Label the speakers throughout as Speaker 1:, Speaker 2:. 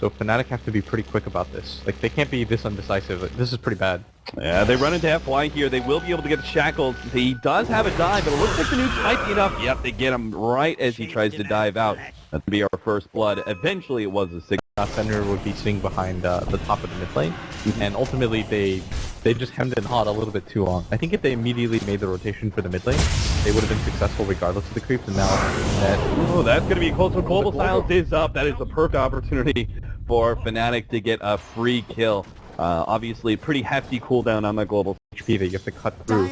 Speaker 1: so Fnatic have to be pretty quick about this. Like, they can't be this undecisive. Like, this is pretty bad.
Speaker 2: Yeah, they run into FY here. They will be able to get the shackles. He does have a dive, but it looks like the nukes might be enough. Yep, they get him right as he tries to dive out. That'd be our first blood. Eventually, it was a 6.
Speaker 1: Fender would be sitting behind the top of the mid lane, and ultimately they just hemmed and hawed a little bit too long. I think if they immediately made the rotation for the mid lane, they would have been successful regardless of the creeps, and now that...
Speaker 2: Oh, that's going to be a close one. Global Silence is up. That is the perfect opportunity for Fnatic to get a free kill. Obviously, pretty hefty cooldown on the global HP that you have to cut through.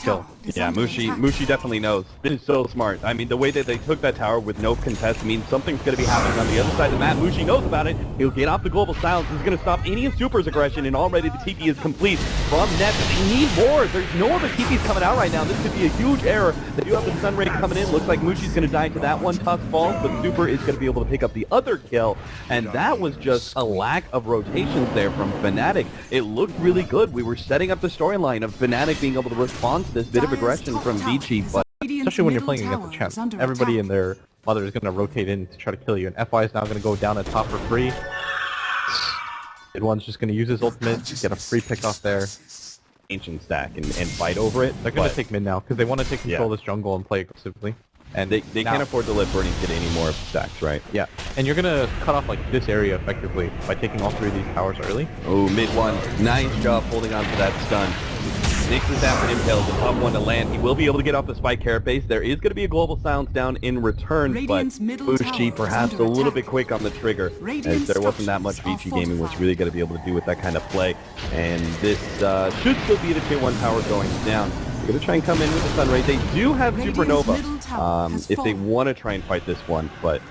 Speaker 2: Kill. Yeah, Mushi definitely knows. This is so smart. I mean, the way that they took that tower with no contest means something's going to be happening on the other side of the map. Mushi knows about it. He'll get off the global silence. He's going to stop any of Super's aggression, and already the TP is complete from Net. But they need more. There's no other TPs coming out right now. This could be a huge error. They do have the Sun Ray coming in. Looks like Mushi's going to die to that one. Tusk falls, but Super is going to be able to pick up the other kill, and that was just a lack of rotations there from Fnatic. It looked really good. We were setting up the storyline of Fnatic being able to respond to this bit of aggression from ViCi, but
Speaker 1: especially when you're playing against the champ, everybody and their mother is going to rotate in to try to kill you, and FY is now going to go down at top for free. Mid one's just going to use his ultimate, get a free pick off there.
Speaker 2: Ancient stack and fight over it.
Speaker 1: They're going to take mid now because they want to take control of this jungle and play aggressively. And
Speaker 2: they can't afford to let Burning get any more stacks, right?
Speaker 1: Yeah, and you're gonna cut off like this area effectively by taking all 3 of these towers early.
Speaker 2: Oh, mid one, nice job holding on to that stun. Nix is after Impale, the top one to land. He will be able to get off the spike carapace. There is going to be a global silence down in return, but Mushi perhaps a little bit quick on the trigger, as there wasn't that much ViCi Gaming was really going to be able to do with that kind of play. And this should still be the tier 1 tower going down. They're going to try and come in with the Sun Ray. They do have Supernova if they want to try and fight this one, but...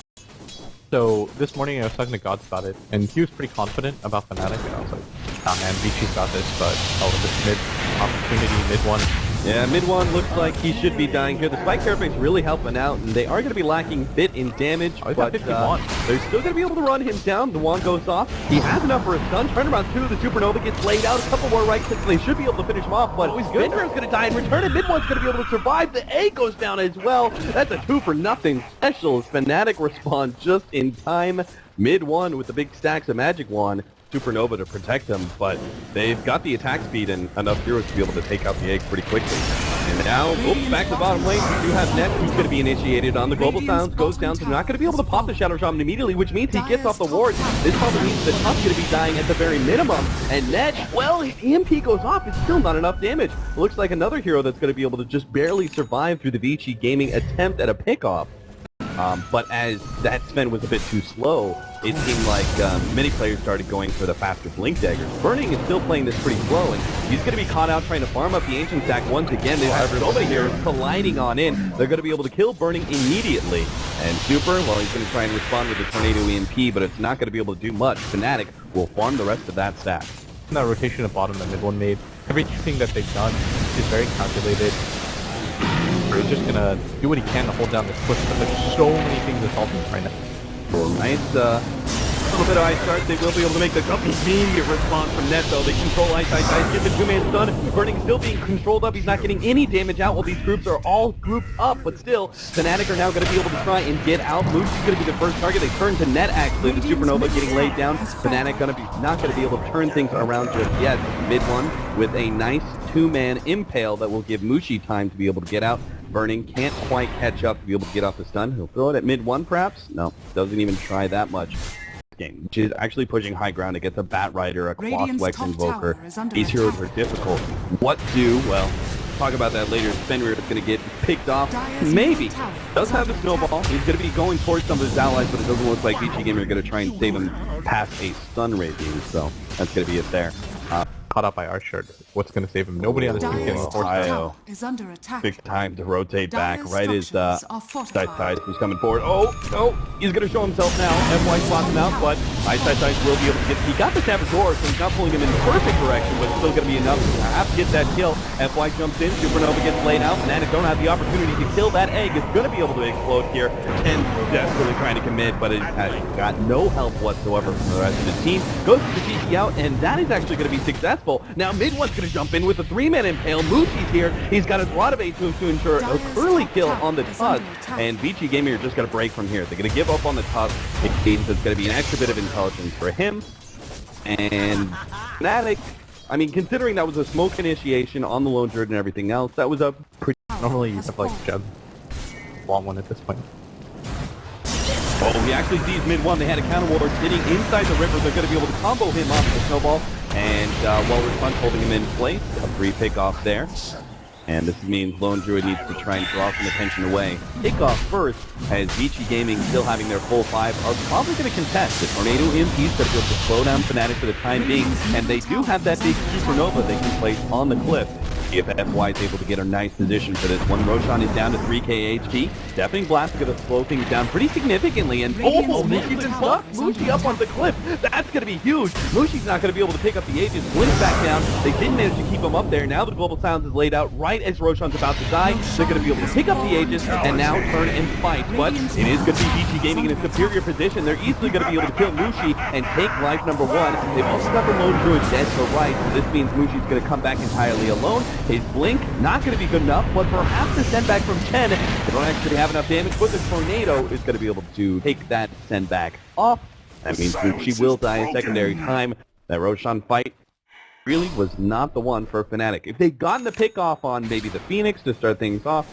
Speaker 1: So, this morning I was talking to Gods about it, and he was pretty confident about Fnatic, and I was like, oh man, ViCi's got this, but this mid opportunity, mid one.
Speaker 2: Yeah, mid one looks like he should be dying here. The spike carapace really helping out, and they are going to be lacking bit in damage, but they're still going to be able to run him down. The wand goes off. He has enough for a stun. Turnaround 2, the Supernova gets laid out. A couple more right clicks, and they should be able to finish him off, but Bender is going to die in return, and mid one's going to be able to survive. The A goes down as well. That's a 2-for-0 special. Fnatic respond just in time. Mid one with the big stacks of Magic Wand. Supernova to protect them, but they've got the attack speed and enough heroes to be able to take out the egg pretty quickly. And now, back to the bottom lane, we do have Net, who's going to be initiated on the global silence, goes down, so they're not going to be able to pop the Shadow Shaman immediately, which means he gets off the ward. This probably means the Tusk's going to be dying at the very minimum, and Net, well, his EMP goes off, it's still not enough damage. Looks like another hero that's going to be able to just barely survive through the ViCi Gaming attempt at a pickoff. But as that spin was a bit too slow, it seemed like many players started going for the faster Blink Daggers. Burning is still playing this pretty slow, and he's going to be caught out trying to farm up the Ancient Stack once again. They have so many heroes colliding on in. They're going to be able to kill Burning immediately. And Super, well, he's going to try and respond with the Tornado EMP, but it's not going to be able to do much. Fnatic will farm the rest of that stack.
Speaker 1: That rotation at bottom that mid one made, everything that they've done is very calculated. He's just gonna do what he can to hold down this push, but there's so many things assaulting right now.
Speaker 2: Nice, little bit of ice start. They will be able to make the immediate response from Net, though. They control ice, get the 2-man stun. Burning still being controlled up. He's not getting any damage out while these groups are all grouped up, but still, Fnatic are now going to be able to try and get out. Moose is going to be the first target. They turn to Net, actually. The Supernova getting laid down. Fnatic not going to be able to turn things around just yet. Mid one with a nice 2-man impale that will give Mushi time to be able to get out. Burning can't quite catch up to be able to get off the stun. He'll throw it at mid one, perhaps? No, doesn't even try that much. Game, which is actually pushing high ground to get the Bat Rider, a Crosswex Invoker. These heroes are difficult. What do? Well, talk about that later. Fenrir is going to get picked off. Maybe. Does have a snowball. He's going to be going towards some of his allies, but it doesn't look like ViCi Gamer are going to try and save him past a stun rating, so that's going to be it there.
Speaker 1: Caught up by Archer. What's going to save him? Nobody on the team getting forced.
Speaker 2: Big time to rotate back. Right as Side who's coming forward. Oh, he's going to show himself now. FY spots him out, but Side will be able to get... He got the Saboteur, so he's not pulling him in the perfect direction, but it's still going to be enough to have to get that kill. FY jumps in. Supernova gets laid out. Fnatic don't have the opportunity to kill that egg. It's going to be able to explode here. And desperately trying to commit, but it has got no help whatsoever from the rest of the team. Goes to the TP out, and that is actually going to be successful. successful. Now mid one's going to jump in with a 3-man impale. Mushi's here. He's got a lot of A moves to ensure a early kill on the tusk. And ViCi Gaming are just going to break from here. They're going to give up on the tusk. It means it's going to be an extra bit of intelligence for him. And Fnatic, I mean, considering that was a smoke initiation on the lone druid and everything else, that was a pretty...
Speaker 1: Normally you have like Jeb long one at this point.
Speaker 2: Oh, he actually sees mid one. They had a counter ward sitting inside the river. They're going to be able to combo him off with the snowball. And Walrus Punch holding him in place. A free pick off there. And this means Lone Druid needs to try and draw some attention away. Pick-off first, as ViCi Gaming still having their full 5 are probably going to contest. The Tornado Imp, going to be able to slow down Fnatic for the time being, and they do have that big supernova they can place on the cliff. If FY is able to get a nice position for this one. Roshan is down to 3k HP. Stepping Blast is going to slow things down pretty significantly. And Mushi's been stuck. Mushi up on the cliff. That's going to be huge. Mushi's not going to be able to pick up the Aegis. Blink back down. They did manage to keep him up there. Now the Global Silence is laid out right as Roshan's about to die. They're going to be able to pick up the Aegis and now turn and fight. But it is going to be ViCi Gaming in a superior position. They're easily going to be able to kill Mushi and take life number 1. They've also got the Lone Druid dead to right. So this means Mushi's going to come back entirely alone. His Blink, not going to be good enough, but perhaps the send back from Chen, they don't actually have enough damage, but the Tornado is going to be able to take that send back off. That means she will die a secondary time. That Roshan fight really was not the one for Fnatic. If they'd gotten the pick off on maybe the Phoenix to start things off,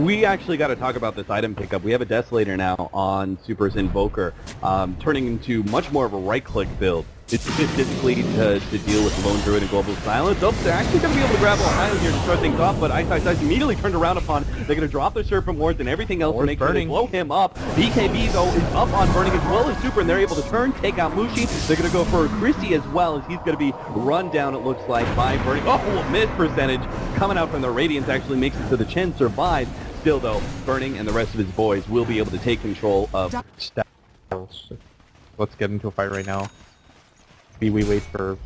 Speaker 2: we actually got to talk about this item pickup. We have a Desolator now on Super's Invoker, turning into much more of a right-click build. It's specifically to deal with Lone Druid and Global Silence. Oh, they're actually going to be able to grab Ohio here to start things off, but Ice immediately turned around upon. They're going to drop their Serpent Wards and everything else to make sure they blow him up. BKB, though, is up on Burning as well as Super, and they're able to turn, take out Mushi. They're going to go for Chrissy as well, as he's going to be run down, it looks like, by Burning. Oh, miss percentage coming out from the Radiance actually makes it so the Chen survives. Still, though, Burning and the rest of his boys will be able to take control of
Speaker 1: Styles. Let's get into a fight right now. We wait for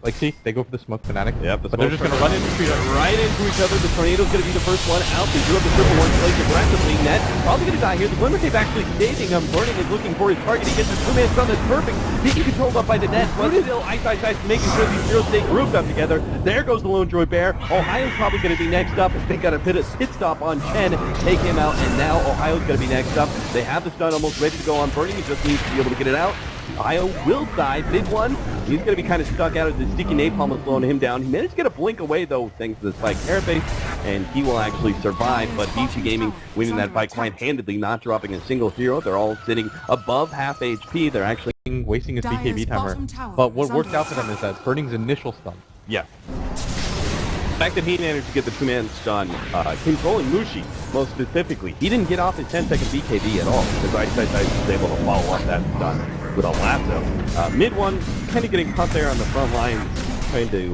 Speaker 1: like, see, they go for the smoke Fnatic.
Speaker 2: Yep,
Speaker 1: but they're just gonna run into each other.
Speaker 2: Right into each other. The Tornado's gonna be the first one out. They do have the triple one place aggressively. Net probably gonna die here. The Glimmer Cape actually saving him. Burning is looking for his target. He gets his 2-man stun. That's perfect. Being controlled up by the net. But still, Ice making sure these heroes stay grouped up together. There goes the Lone Druid Bear. Ohio's probably gonna be next up. They got a pit stop on Chen, take him out, and now Ohio's gonna be next up. They have the stun almost ready to go on Burning. He just needs to be able to get it out. Ohio will die. Mid one, he's going to be kind of stuck out of the sticky napalm that's slowing him down. He managed to get a blink away, though, thanks to the Spike Carapace, and he will actually survive. But ViCi Gaming winning that fight quite handedly, not dropping a single hero. They're all sitting above half HP. They're actually
Speaker 1: wasting his BKB timer. But what worked out for them is that Burning's initial stun.
Speaker 2: Yeah. The fact that he managed to get the 2-man stun, controlling Mushi, most specifically, he didn't get off his 10-second BKB at all, because Ice was able to follow up that stun with a lasso. Mid one, kind of getting caught there on the front lines, trying to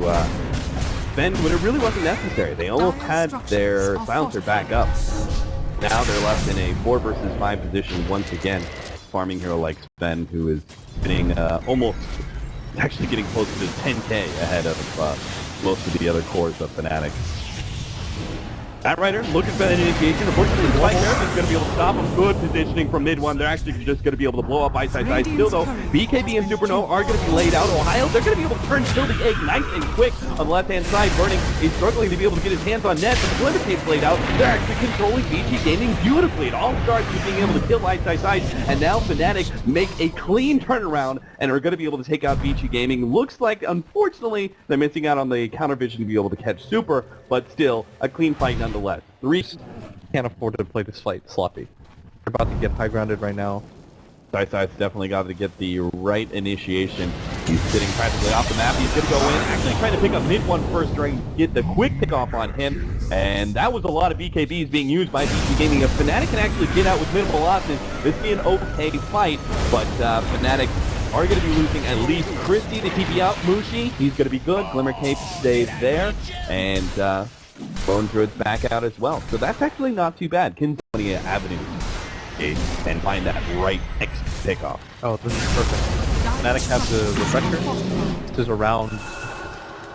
Speaker 2: bend when it really wasn't necessary. They almost had their silencer back up. Now they're left in a 4 versus 5 position once again. Farming hero like Sven, who is getting almost, actually getting close to 10k ahead of most of the other cores of Fnatic. Batrider looking for that initiation. Unfortunately, the Spike Carapace is going to be able to stop him. Good positioning from mid one. They're actually just going to be able to blow up Ice. Still, though, BKB and Supernova are going to be laid out. Ohio, they're going to be able to turn kill the egg nice and quick on the left-hand side. Burning is struggling to be able to get his hands on net, but the Glimmer Cape's laid out. They're actually controlling ViCi Gaming beautifully. It all starts with being able to kill Ice. And now Fnatic make a clean turnaround and are going to be able to take out ViCi Gaming. Looks like, unfortunately, they're missing out on the counter vision to be able to catch Super, but still, a clean fight nonetheless. Reese
Speaker 1: can't afford to play this fight sloppy. They're about to get high grounded right now.
Speaker 2: Ice definitely got to get the right initiation. He's sitting practically off the map. He's going to go in, actually trying to pick up mid one first, trying to get the quick pick off on him. And that was a lot of BKBs being used by ViCi Gaming. If Fnatic can actually get out with minimal losses, this be an okay fight. But Fnatic are going to be losing at least Christie to TP out. Mushi, he's going to be good. Glimmer Cape stays there. And Lone Druid's back out as well. So that's actually not too bad. Can 20 avenues and find that right next pickoff.
Speaker 1: Oh, this is perfect. Fnatic have the refresher. This is around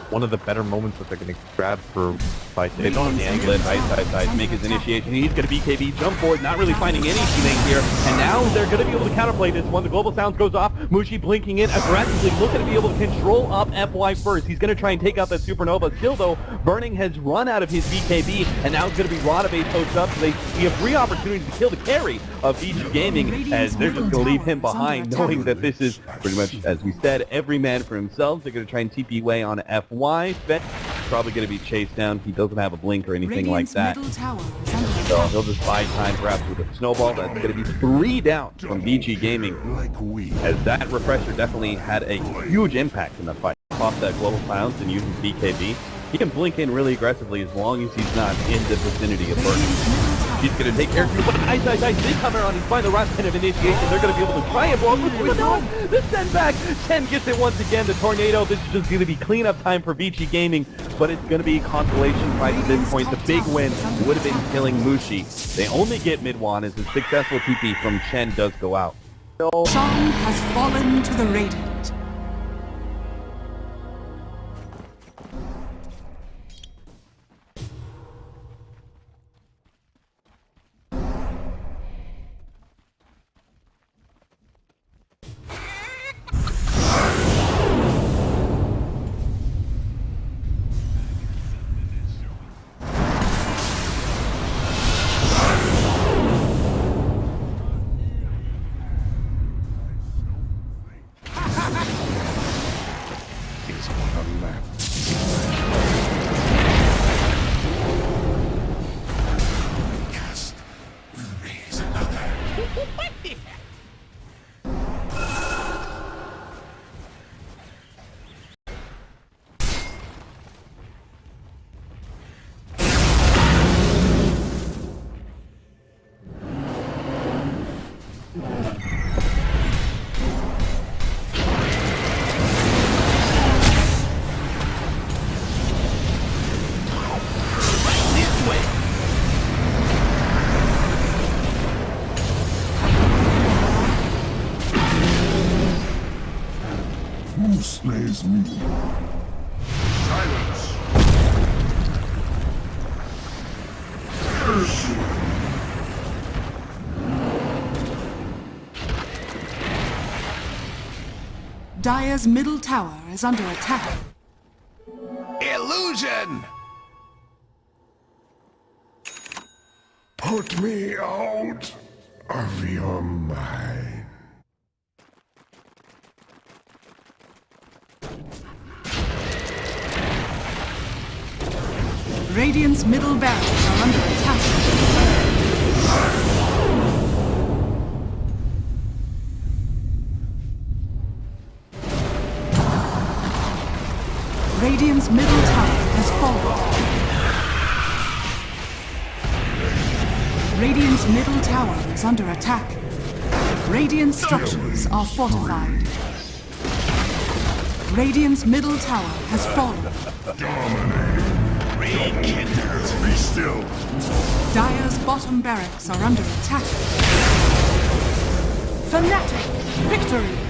Speaker 1: one of the better moments that they're going to grab for ViCi.
Speaker 2: They don't have the angle in right side. Make his initiation. He's going to BKB, jump forward, not really finding anything here. And now they're going to be able to counterplay this one. The global sounds goes off. Mushi blinking in aggressively, looking to be able to control up FY first. He's going to try and take out that supernova. Still though, Burning has run out of his BKB, and now it's going to be Rodabase post up. So they have 3 opportunities to kill the carry of ViCi Gaming, as they're just going to leave him behind, knowing that this is pretty much, as we said, every man for himself. They're going to try and TP away on FY. Fett probably going to be chased down. He doesn't have a blink or anything like that. So he'll just buy time perhaps with a snowball. That's going to be 3 down from ViCi Gaming, as that refresher definitely had a huge impact in the fight. Pops that global silence and uses BKB. He can blink in really aggressively as long as he's not in the vicinity of Burning. He's going to take care of you, but nice, they come around and find the right kind of initiation. They're going to be able to try and blow him, but no, the send back. 10 gets it once again, the tornado. This is just going to be cleanup time for ViCi Gaming, but it's going to be consolation prize at this point. The big win would have been killing Mushi. They only get mid-1 as a successful TP from Chen does go out.
Speaker 3: Sean has fallen to the Radiant.
Speaker 4: Who slays me? Silence! Curse you!
Speaker 3: Dire's middle tower is under attack.
Speaker 4: Illusion! Put me out of your mind.
Speaker 3: Radiant's middle barracks are under attack. Radiant's middle tower has fallen. Radiant's middle tower is under attack. Radiant structures are fortified. Radiant's middle tower has fallen.
Speaker 4: Dominate! Be still!
Speaker 3: Dire's bottom barracks are under attack. Fnatic victory!